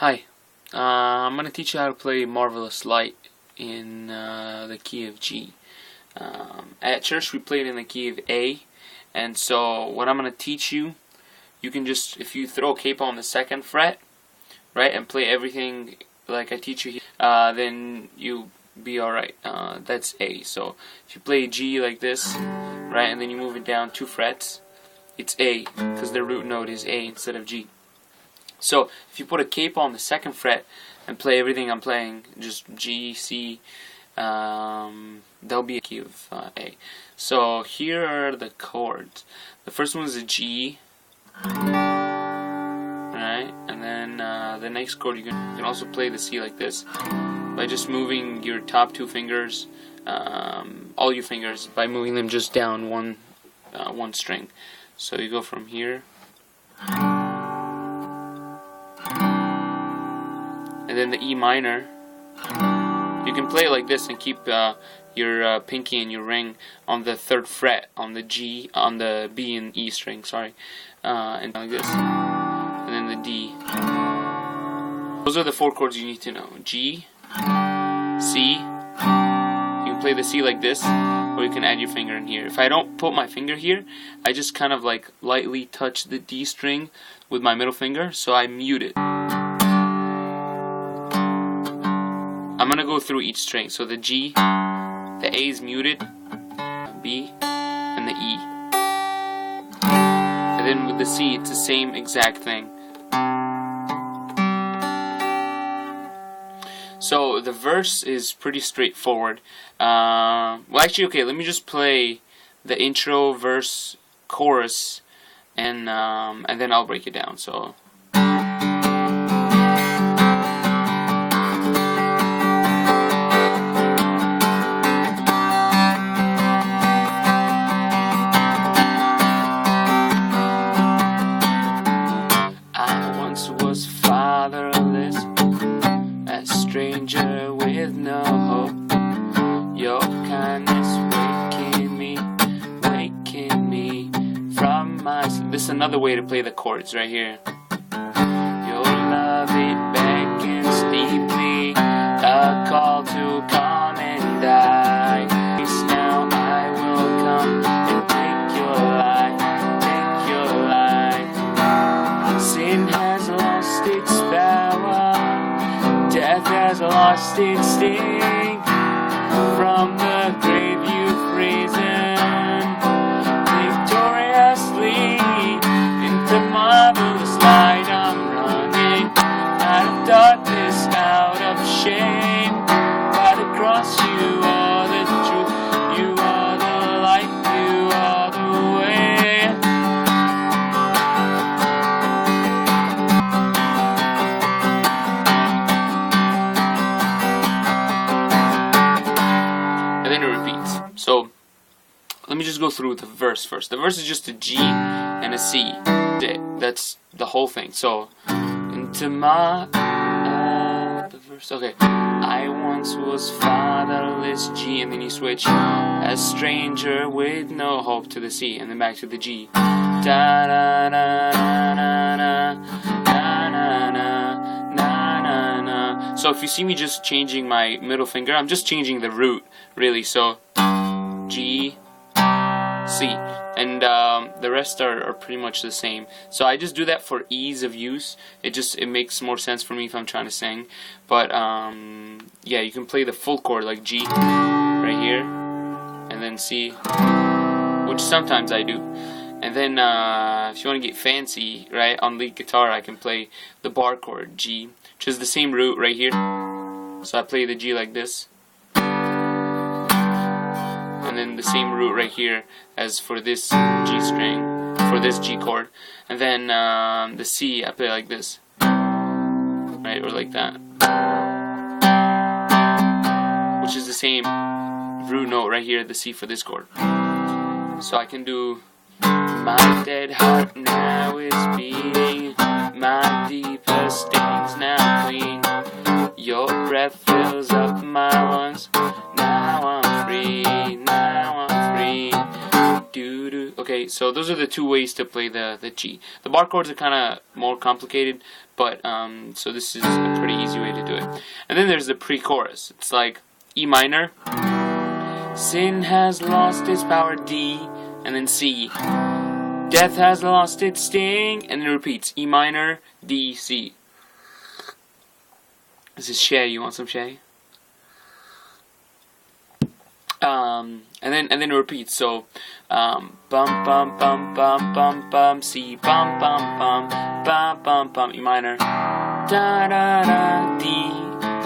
Hi, I'm going to teach you how to play Marvelous Light in the key of G. At church we played in the key of A, and so what I'm going to teach you, you can just, if you throw a capo on the 2nd fret, right, and play everything like I teach you here, then you'll be alright. That's A. So if you play G like this, right, and then you move it down 2 frets, it's A, because the root note is A instead of G. So if you put a capo on the 2nd fret and play everything I'm playing, just G, C, there'll be a key of A. So here are the chords. The first one is a G, right? And then the next chord you can also play the C like this by just moving your top 2 fingers, all your fingers, by moving them just down one string. So you go from here. And then the E minor, you can play it like this and keep your pinky and your ring on the 3rd fret, on the G, on the B and E string, sorry, and like this, and then the D. Those are the 4 chords you need to know. G, C, you can play the C like this, or you can add your finger in here. If I don't put my finger here, I just kind of like lightly touch the D string with my middle finger, so I mute it. I'm going to go through each string. So the G, the A is muted, B, and the E. And then with the C, it's the same exact thing. So the verse is pretty straightforward. Well, actually, okay, let me just play the intro, verse, chorus, and then I'll break it down. So. Was fatherless, a stranger with no hope. Your kindness waking me from my sleep. This is another way to play the chords right here. Your love, it beckons deeply, a call to come and die. Peace now, I will come and take your life. Sin has lost its power, death has lost its sting. From the grave you've risen victoriously. Into marvelous light I'm running, out of darkness, out of shame. By the cross you are the truth, you are the light, you are the way. And then it repeats. So let me just go through the verse first. The verse is just a G and a C. That's the whole thing. So into my the verse. Okay. I once was fatherless, G, and then you switch, a stranger with no hope, to the C, and then back to the G. Da da da da da da da da da. So if you see me just changing my middle finger, I'm just changing the root, really. So G, C, and the rest are pretty much the same. So I just do that for ease of use. It makes more sense for me if I'm trying to sing. But yeah, you can play the full chord like G right here, and then C, which sometimes I do. And then if you want to get fancy, right, on lead guitar, I can play the bar chord G, which is the same root right here. So I play the G like this, and then the same root right here as for this G string, for this G chord. And then the C, I play like this, right, or like that, which is the same root note right here, the C for this chord. So I can do, my dead heart now is beating, my deepest stains now clean. Your breath fills up my lungs, now I'm free, now I'm free. Do do. Okay, Okay, so those are the two ways to play the G. The bar chords are kind of more complicated, but so this is a pretty easy way to do it. And then there's the pre-chorus. It's like E minor, sin has lost its power, D, and then C. Death has lost its sting, and then it repeats E minor, D, C. This is Shay. You want some Shay? And then it repeats. So bum bum bum bum bum bum, C, bum bum bum bum bum bum, E minor, da da da, D,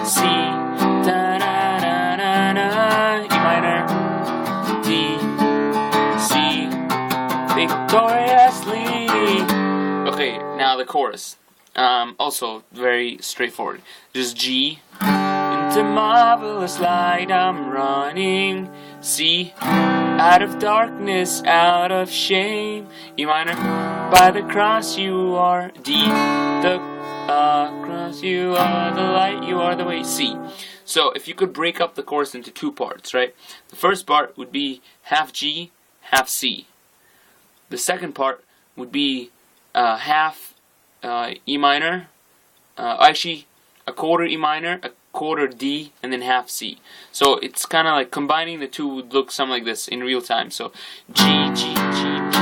C, da da da da da, E minor, D, C, victoriously. Okay, now the chorus. Also very straightforward. Just G. Into marvelous light I'm running. C. Out of darkness, out of shame. E minor. By the cross you are. D. The cross you are the light, you are the way. C. So if you could break up the chorus into two parts, right? The first part would be half G, half C. The second part would be half E minor. Actually, a quarter E minor, a quarter D, and then half C. So it's kind of like combining the two would look something like this in real time. So G, G, G, G.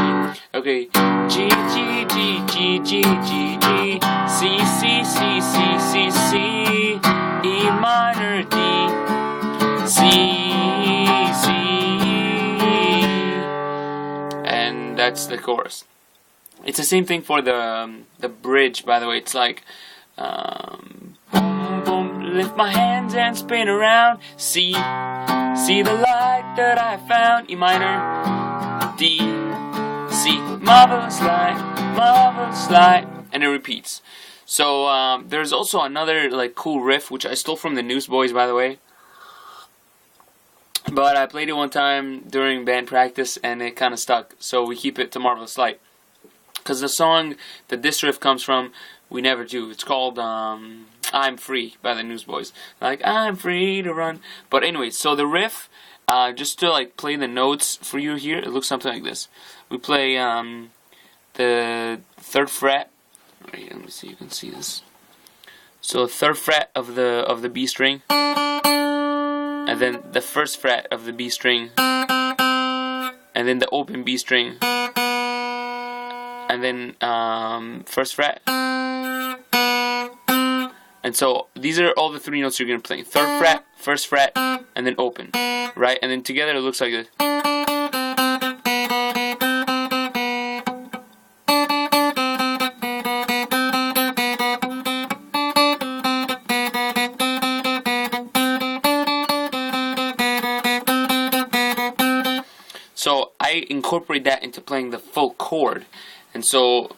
Okay, G, G, G, G, G, G, G, C, C, C, C, C, C, E minor, D, C, C, and that's the chorus. It's the same thing for the bridge, by the way. It's like boom, lift my hands and spin around. See the light that I found. E minor, D, C, marvelous light, and it repeats. So there's also another like cool riff which I stole from the Newsboys, by the way. But I played it one time during band practice and it kind of stuck. So we keep it to Marvelous Light. Because the song that this riff comes from, we never do. It's called I'm Free by the Newsboys. Like, I'm free to run. But anyway, so the riff, just to like play the notes for you here, it looks something like this. We play the 3rd fret. Right, let me see if you can see this. So 3rd fret of the B string. And then the 1st fret of the B string. And then the open B string. And then 1st fret. And so these are all the 3 notes you're going to play. 3rd fret, 1st fret, and then open. Right? And then together it looks like this. So I incorporate that into playing the full chord. And so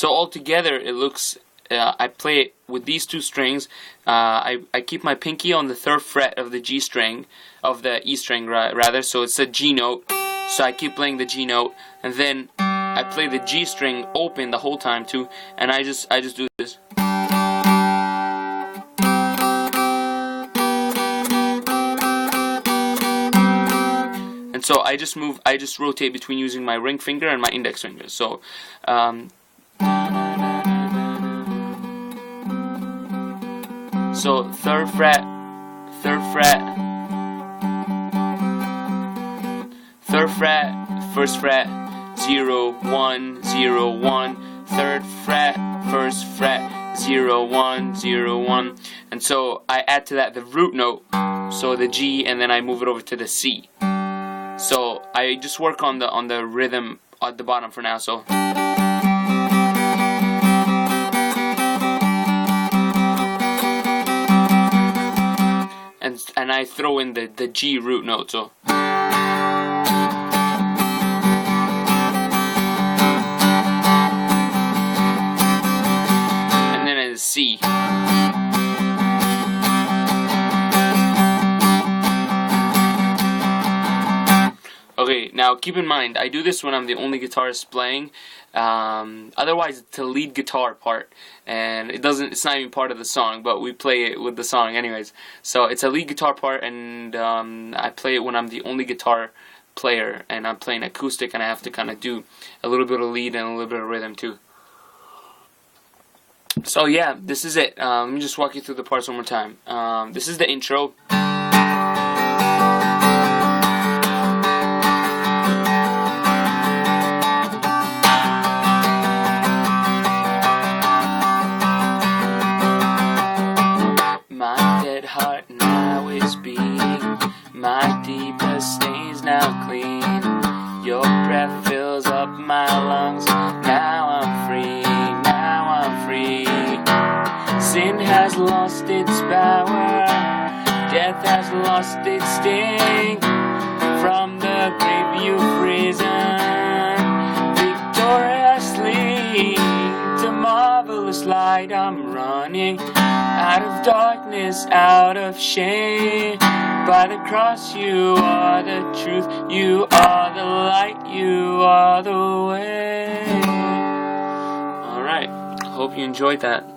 all together it looks, I play it with these 2 strings. I keep my pinky on the 3rd fret of the G string, of the E string rather, so it's a G note. So I keep playing the G note, and then I play the G string open the whole time too, and I just do this. So I just rotate between using my ring finger and my index finger. So, so 3rd fret, 3rd fret, 3rd fret, 1st fret, 0, 1, 0, 1, 3rd fret, 1st fret, 0, 1, 0, 1, and so I add to that the root note, so the G, and then I move it over to the C. So I just work on the rhythm at the bottom for now. So and I throw in the G root note. So and then it's C. Okay, now keep in mind, I do this when I'm the only guitarist playing. Otherwise, it's the lead guitar part, and it's not even part of the song, but we play it with the song anyways. So it's a lead guitar part, and I play it when I'm the only guitar player, and I'm playing acoustic, and I have to kind of do a little bit of lead and a little bit of rhythm too. So yeah, this is it. Let me just walk you through the parts one more time. This is the intro. My dead heart now is beating, my deepest stains now clean. Your breath fills up my lungs, now I'm free, now I'm free. Sin has lost its power, death has lost its sting. From the grave you've risen, victoriously. To marvelous light I'm running, out of darkness, out of shame. By the cross you are the truth, you are the light, you are the way. Alright, hope you enjoyed that.